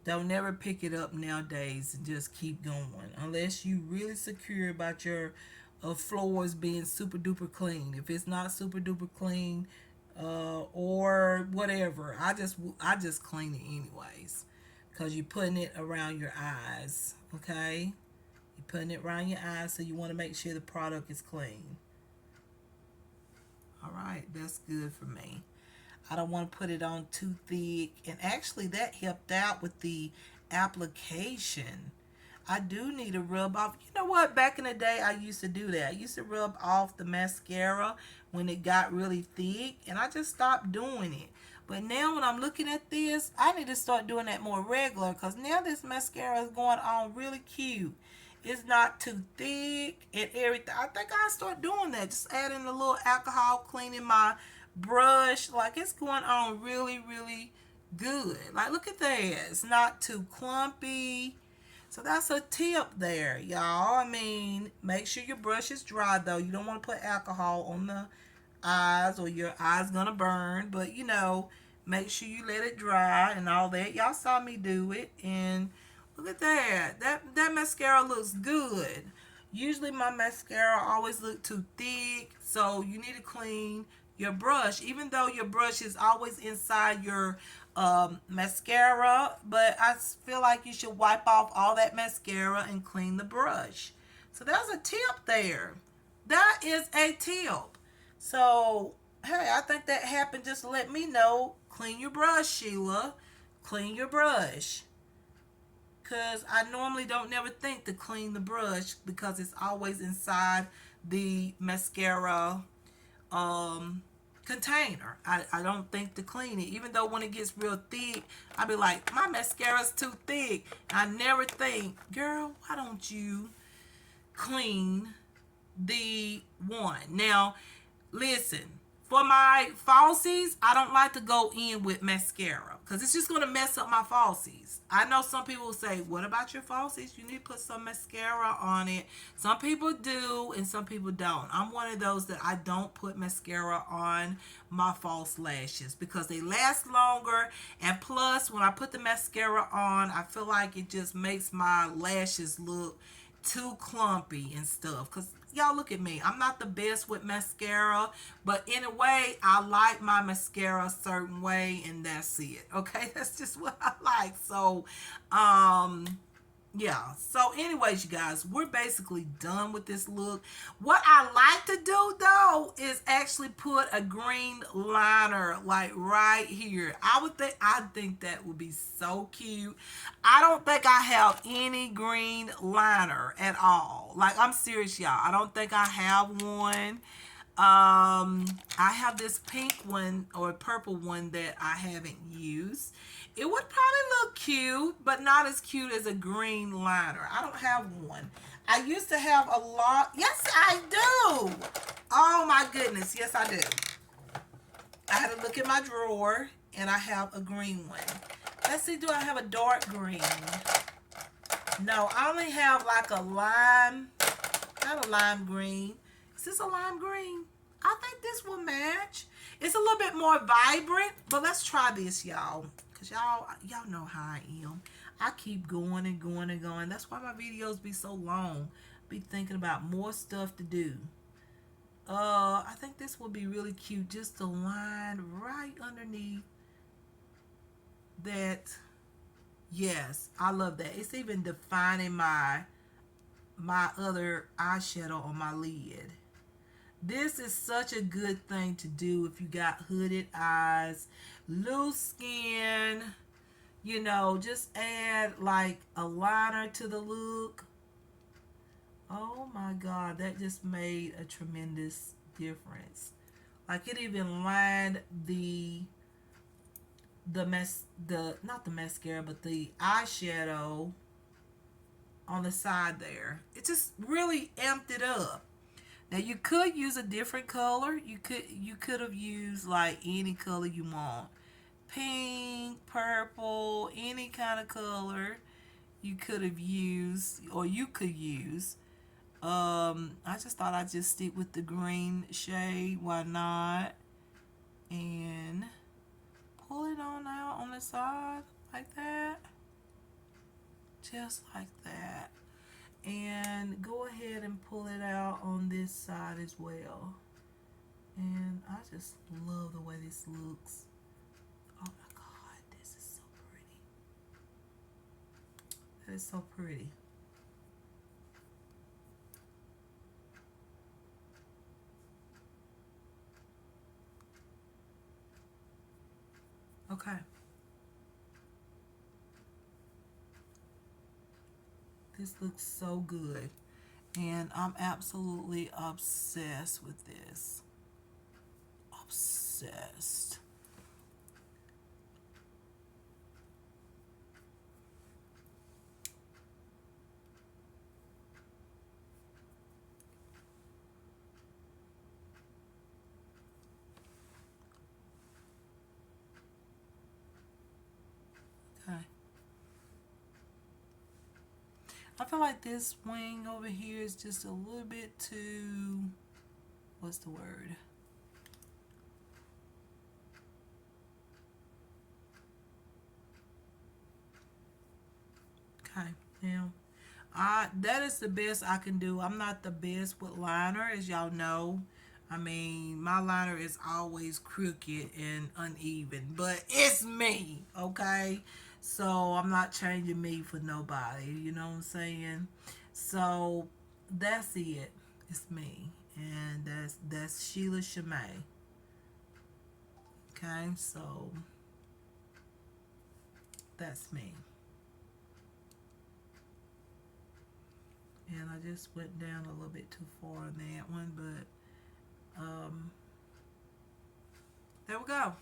Don't never pick it up nowadays and just keep going unless you really secure about your floors being super duper clean. If it's not super duper clean or whatever, I just clean it anyways because you're putting it around your eyes. Okay, you're putting it around your eyes, so you want to make sure the product is clean. All right, that's good for me. I don't want to put it on too thick. And actually that helped out with the application. I do need to rub off. You know what? Back in the day, I used to do that. I used to rub off the mascara when it got really thick. And I just stopped doing it. But now when I'm looking at this, I need to start doing that more regular. Because now this mascara is going on really cute. It's not too thick and everything. I think I'll start doing that. Just adding a little alcohol, cleaning my brush. Like, it's going on really, really good. Like, look at that. It's not too clumpy. So that's a tip there, y'all. I mean, make sure your brush is dry, though. You don't want to put alcohol on the eyes or your eyes gonna burn. But, you know, make sure you let it dry and all that. Y'all saw me do it. And look at that. That mascara looks good. Usually my mascara always look too thick. So you need to clean your brush, even though your brush is always inside your mascara, but I feel like you should wipe off all that mascara and clean the brush. So there's a tip there. That is a tip. So hey, I think that happened just to let me know. Clean your brush, Sheila. Clean your brush. Because I normally don't never think to clean the brush because it's always inside the mascara container. I don't think to clean it. Even though when it gets real thick, I be like, my mascara's too thick. I never think, girl, why don't you clean the one? Now, listen, for my falsies, I don't like to go in with mascara because it's just going to mess up my falsies. I know some people will say, what about your falsies? You need to put some mascara on it. Some people do and some people don't. I'm one of those that I don't put mascara on my false lashes because they last longer. And plus, when I put the mascara on, I feel like it just makes my lashes look too clumpy and stuff. Because y'all look at me, I'm not the best with mascara, but in a way I like my mascara a certain way, and that's it. Okay, that's just what I like. So yeah, so anyways, you guys, we're basically done with this look. What I like to do though is actually put a green liner like right here. I think that would be so cute. I don't think I have any green liner at all. Like, I'm serious, y'all. I don't think I have one. I have this pink one or purple one that I haven't used. It would probably look cute, but not as cute as a green liner. I don't have one. I used to have a lot. Yes, I do. Oh my goodness. Yes, I do. I had to look in my drawer and I have a green one. Let's see, do I have a dark green? No, I only have like a lime, not a lime green. Is this a lime green? I think this will match. It's a little bit more vibrant, but let's try this, y'all. Because y'all know how I am. I keep going and going and going. That's why my videos be so long. Be thinking about more stuff to do. I think this will be really cute. Just a line right underneath that. Yes, I love that. It's even defining my other eyeshadow on my lid. This is such a good thing to do if you got hooded eyes, loose skin, you know, just add like a liner to the look. Oh my God, that just made a tremendous difference. Like it even lined the not the mascara but the eyeshadow on the side there. It just really amped it up. Now you could use a different color. You could have used like any color you want. Pink, purple, any kind of color you could have used or you could use. I just thought I'd just stick with the green shade. Why not? And pull it on out on the side like that. Just like that. And go ahead and pull it out on this side as well. And I just love the way this looks. Oh my God, this is so pretty. That is so pretty. Okay. This looks so good. And I'm absolutely obsessed with this. Obsessed. Okay. I feel like this wing over here is just a little bit too, what's the word? Okay, now that is the best I can do. I'm not the best with liner, as y'all know. I mean, my liner is always crooked and uneven, but it's me, okay? So I'm not changing me for nobody, you know what I'm saying? So that's it. It's me. And that's Sheila Shamay. Okay, so that's me. And I just went down a little bit too far on that one, but there we go.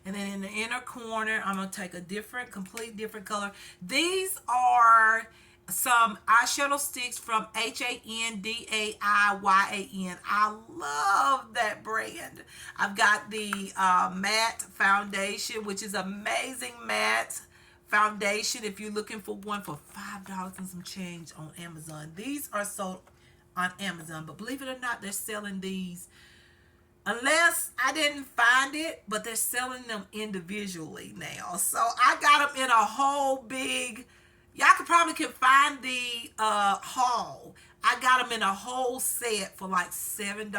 And then in the inner corner, I'm going to take a complete different color. These are some eyeshadow sticks from Handaiyan. I love that brand. I've got the matte foundation, which is amazing matte foundation. If you're looking for one for $5 and some change on Amazon. These are sold on Amazon, but believe it or not, they're selling these. Unless I didn't find it, but they're selling them individually now. So I got them in a whole big, y'all probably can find the haul. I got them in a whole set for like $7.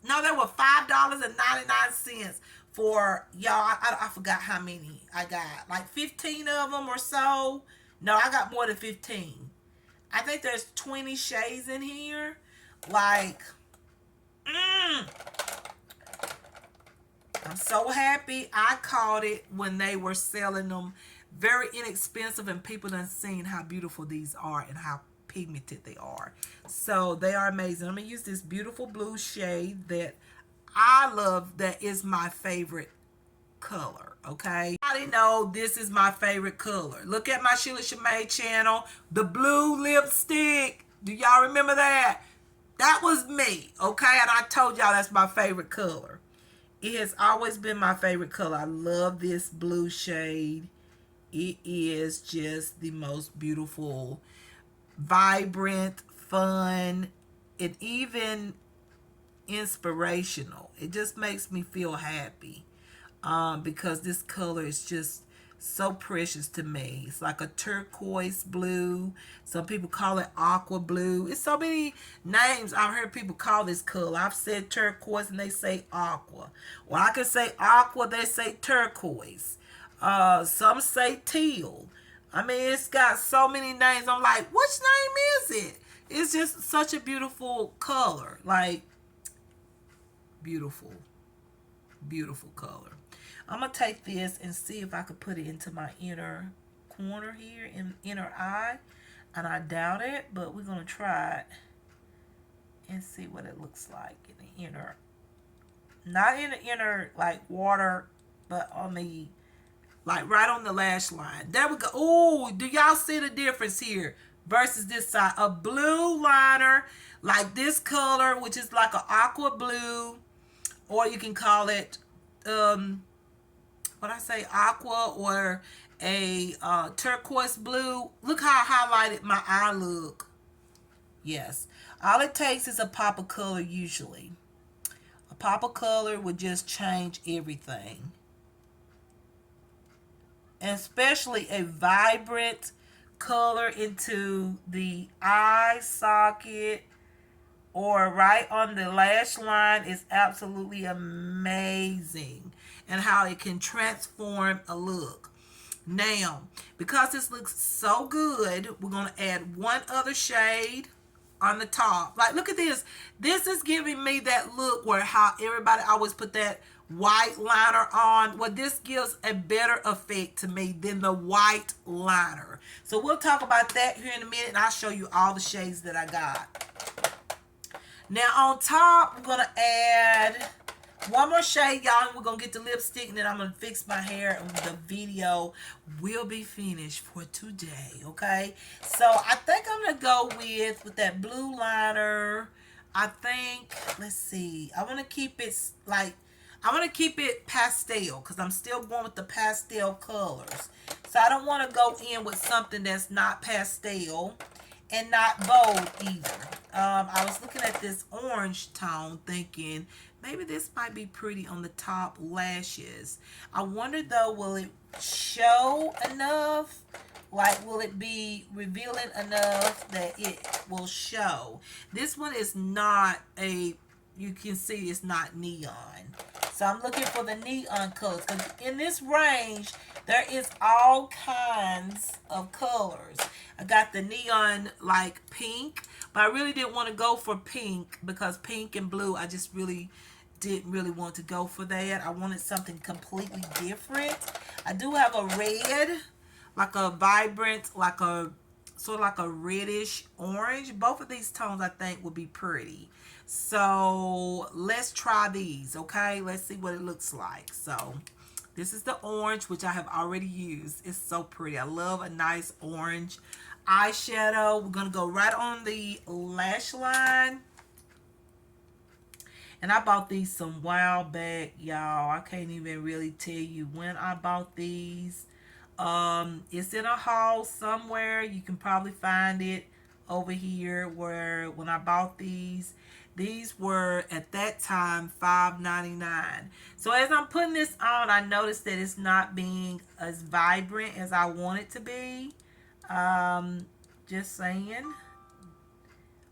No, they were $5.99 for y'all. I forgot how many I got. Like 15 of them or so. No, I got more than 15. I think there's 20 shades in here. Like, I'm so happy I caught it when they were selling them very inexpensive, and people done seen how beautiful these are and how pigmented they are. So they are amazing. I'm going to use this beautiful blue shade that I love, that is my favorite color. Okay, I know this is my favorite color. Look at my Sheila Shamay channel, the blue lipstick. Do y'all remember that? That was me. Okay, and I told y'all that's my favorite color. It has always been my favorite color. I love this blue shade. It is just the most beautiful, vibrant, fun, and even inspirational. It just makes me feel happy because this color is just so precious to me. It's like a turquoise blue. Some people call it aqua blue. It's so many names I've heard people call this color. I've said turquoise and they say aqua. Well, I can say aqua, they say turquoise. Some say teal. I mean, it's got so many names. I'm like, which name is it? It's just such a beautiful color. Like, beautiful. Beautiful color. I'm going to take this and see if I could put it into my inner corner here, in inner eye. And I doubt it, but we're going to try it and see what it looks like in the inner. Not in the inner, like, water, but on the, like, right on the lash line. There we go. Oh, do y'all see the difference here versus this side? A blue liner, like this color, which is like an aqua blue, or you can call it, what I say, aqua, or a turquoise blue. Look how highlighted my eye look. Yes. All it takes is a pop of color usually. A pop of color would just change everything. And especially a vibrant color into the eye socket or right on the lash line is absolutely amazing. And how it can transform a look. Now, because this looks so good, we're going to add one other shade on the top. Like, look at this. This is giving me that look where how everybody always put that white liner on. Well, this gives a better effect to me than the white liner. So we'll talk about that here in a minute, and I'll show you all the shades that I got. Now, on top, we're going to add one more shade, y'all, and we're going to get the lipstick, and then I'm going to fix my hair, and the video will be finished for today, okay? So, I think I'm going to go with that blue liner. I think, let's see, I want to keep it, like, I want to keep it pastel, because I'm still going with the pastel colors. So, I don't want to go in with something that's not pastel and not bold either. I was looking at this orange tone thinking, maybe this might be pretty on the top lashes. I wonder though, will it show enough? Like, will it be revealing enough that it will show? This one is not a, you can see it's not neon. So I'm looking for the neon colors. Because in this range, there is all kinds of colors. I got the neon like pink. But I really didn't want to go for pink. Because pink and blue, I just really didn't really want to go for that. I wanted something completely different. I do have a red. Like a vibrant, like a sort of like a reddish orange. Both of these tones I think would be pretty. So let's try these, okay? Let's see what it looks like. So this is the orange, which I have already used. It's so pretty. I love a nice orange eyeshadow. We're gonna go right on the lash line. And I bought these some while back, y'all. I can't even really tell you when I bought these. It's in a haul somewhere. You can probably find it over here where when I bought these were at that time $5.99. So as I'm putting this on, I noticed that it's not being as vibrant as I want it to be. Just saying.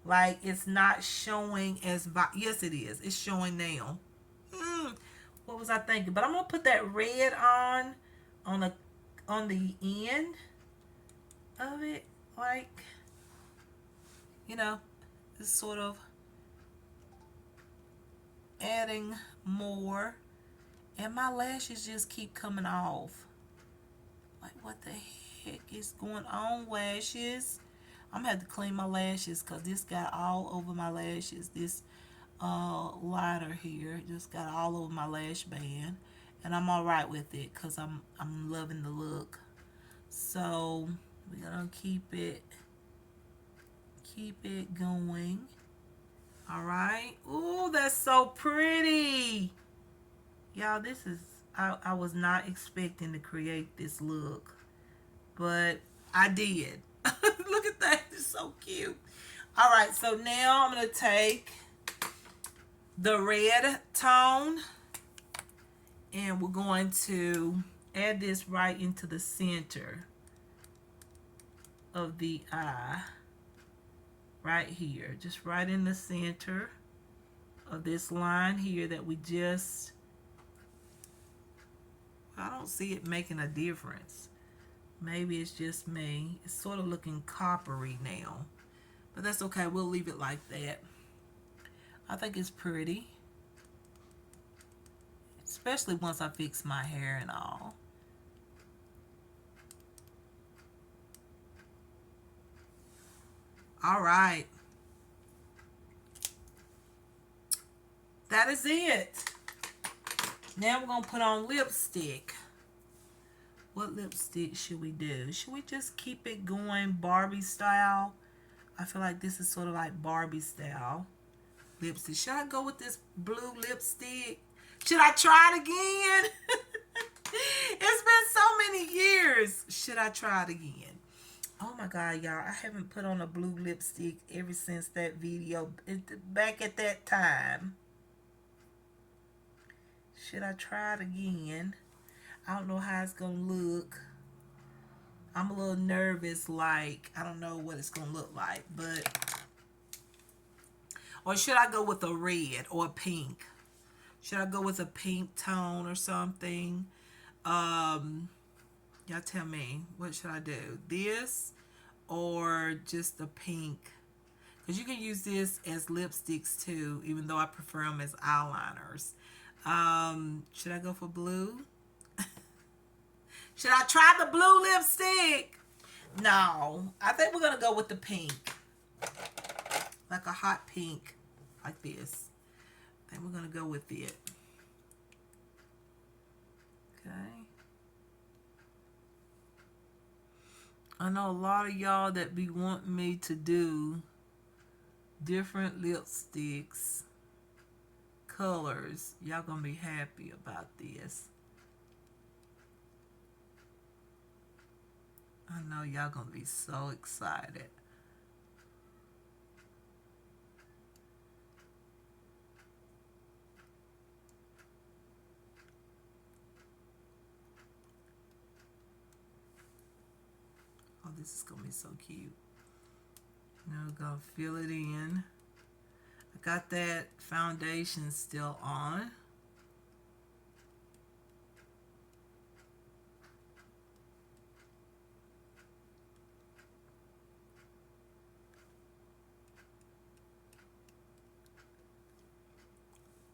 Like, it's not showing as yes it is. It's showing now. What was I thinking? But I'm gonna put that red on the end of it, like, you know, it's sort of adding more, and my lashes just keep coming off. Like, what the heck is going on, lashes? I'm gonna have to clean my lashes because this got all over my lashes. This liner here just got all over my lash band, and I'm all right with it because I'm loving the look. So we're gonna keep it going. All right. Ooh, that's so pretty, y'all. This is, I was not expecting to create this look, but I did. Look at that. It's so cute. All right, so now I'm gonna take the red tone and we're going to add this right into the center of the eye, right here, just right in the center of this line here that we just, I don't see it making a difference. Maybe it's just me. It's sort of looking coppery now, But that's okay. We'll leave it like that. I think it's pretty. Especially once I fix my hair and all. All right. That is it. Now we're going to put on lipstick. What lipstick should we do? Should we just keep it going Barbie style? I feel like this is sort of like Barbie style lipstick. Should I go with this blue lipstick? Should I try it again? It's been so many years. Should I try it again? Oh my God, y'all. I haven't put on a blue lipstick ever since that video. Back at that time. Should I try it again? I don't know how it's going to look. I'm a little nervous, like, I don't know what it's going to look like, but... Or should I go with a red or a pink? Should I go with a pink tone or something? Y'all tell me. What should I do? This or just the pink? Because you can use this as lipsticks too, even though I prefer them as eyeliners. Should I go for blue? Should I try the blue lipstick? No. I think we're going to go with the pink. Like a hot pink. Like this. I think we're going to go with it. Okay. I know a lot of y'all that be wanting me to do different lipsticks. Colors. Y'all going to be happy about this. I know y'all gonna be so excited. Oh, this is gonna be so cute. Now we're gonna fill it in. I got that foundation still on.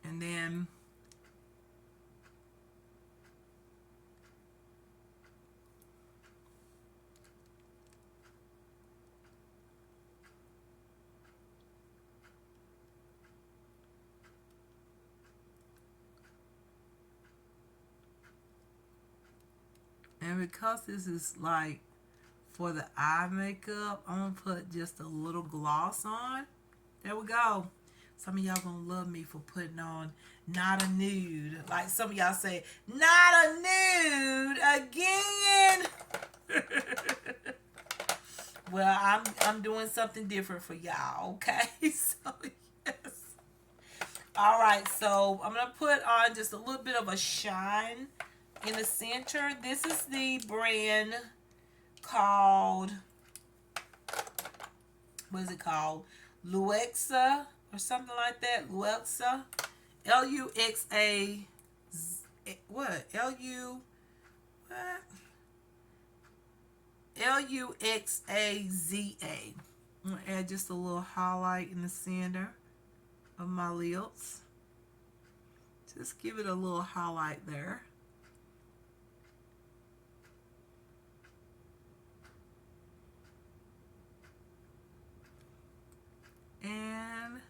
And then because this is like for the eye makeup, I'm gonna put just a little gloss on. There we go. Some of y'all gonna love me for putting on not a nude. Like some of y'all say, not a nude again. Well, I'm doing something different for y'all, okay? So yes. All right, so I'm gonna put on just a little bit of a shine in the center. This is the brand called, what is it called? Luxa or something like that. Luxa. L-U-X-A. What? L-U. What? L-U-X-A-Z-A. I'm going to add just a little highlight in the center of my lips. Just give it a little highlight there. And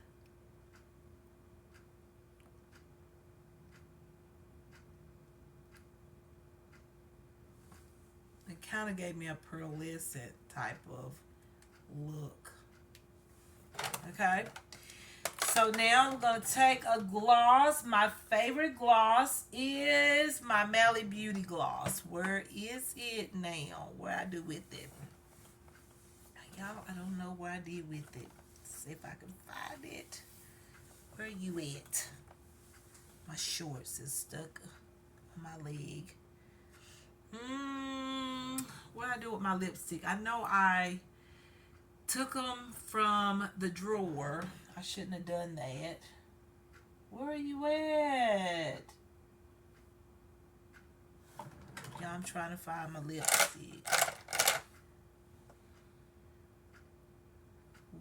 it kind of gave me a pearlescent type of look. Okay. So now I'm going to take a gloss. My favorite gloss is my Mally Beauty gloss. Where is it now? Where I do with it? Y'all, I don't know where I did with it. See if I can find it. Where are you at? My shorts is stuck on my leg. What I do with my lipstick? I know I took them from the drawer. I shouldn't have done that. Where are you at? Yeah, I'm trying to find my lipstick.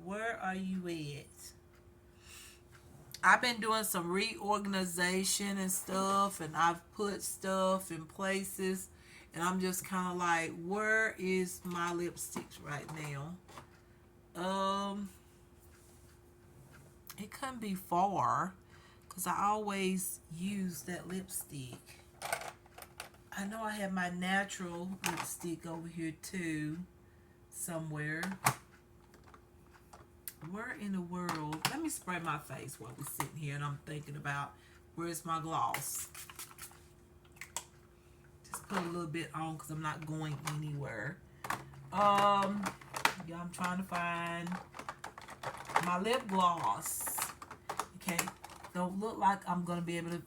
Where are you at? I've been doing some reorganization and stuff, and I've put stuff in places, and I'm just kind of like, where is my lipsticks right now? It couldn't be far, because I always use that lipstick. I know I have my natural lipstick over here too, somewhere. Where in the world? Let me spray my face while we're sitting here and I'm thinking about where's my gloss. Just put a little bit on because I'm not going anywhere. Yeah, I'm trying to find my lip gloss. Okay, don't look like I'm gonna be able to.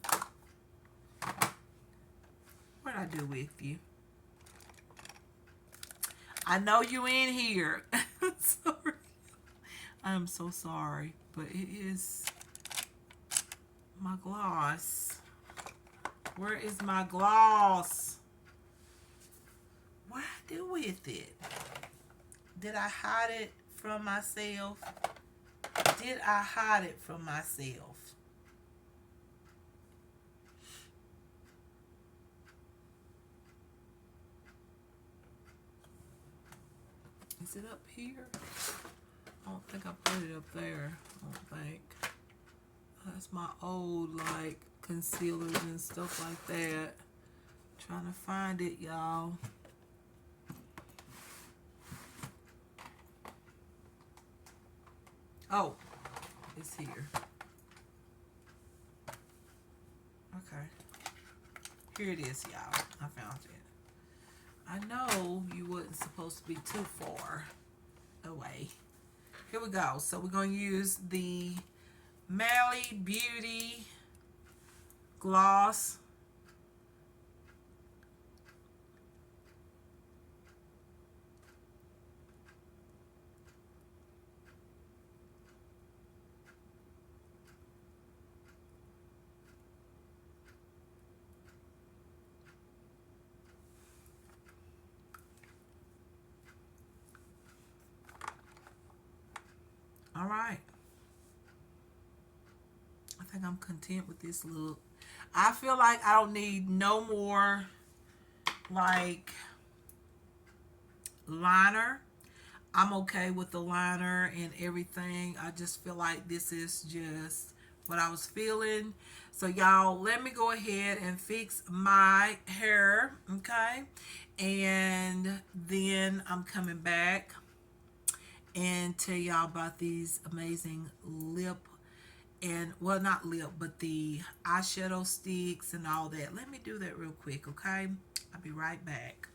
What'd I do with you? I know you in here. Sorry. I'm so sorry, but it is my gloss. Where is my gloss? What did I do with it? Did I hide it from myself? Did I hide it from myself? Is it up here? I don't think I put it up there. I don't think. That's my old, like, concealers and stuff like that. Trying to find it, y'all. Oh, it's here. Okay. Here it is, y'all. I found it. I know you wasn't supposed to be too far away. Here we go. So we're going to use the Mally Beauty gloss. All right. I think I'm content with this look. I feel like I don't need no more, like, liner. I'm okay with the liner and everything. I just feel like this is just what I was feeling. So y'all, let me go ahead and fix my hair, okay? And then I'm coming back and tell y'all about these amazing lip and, well, not lip, but the eyeshadow sticks and all that. Let me do that real quick, okay? I'll be right back.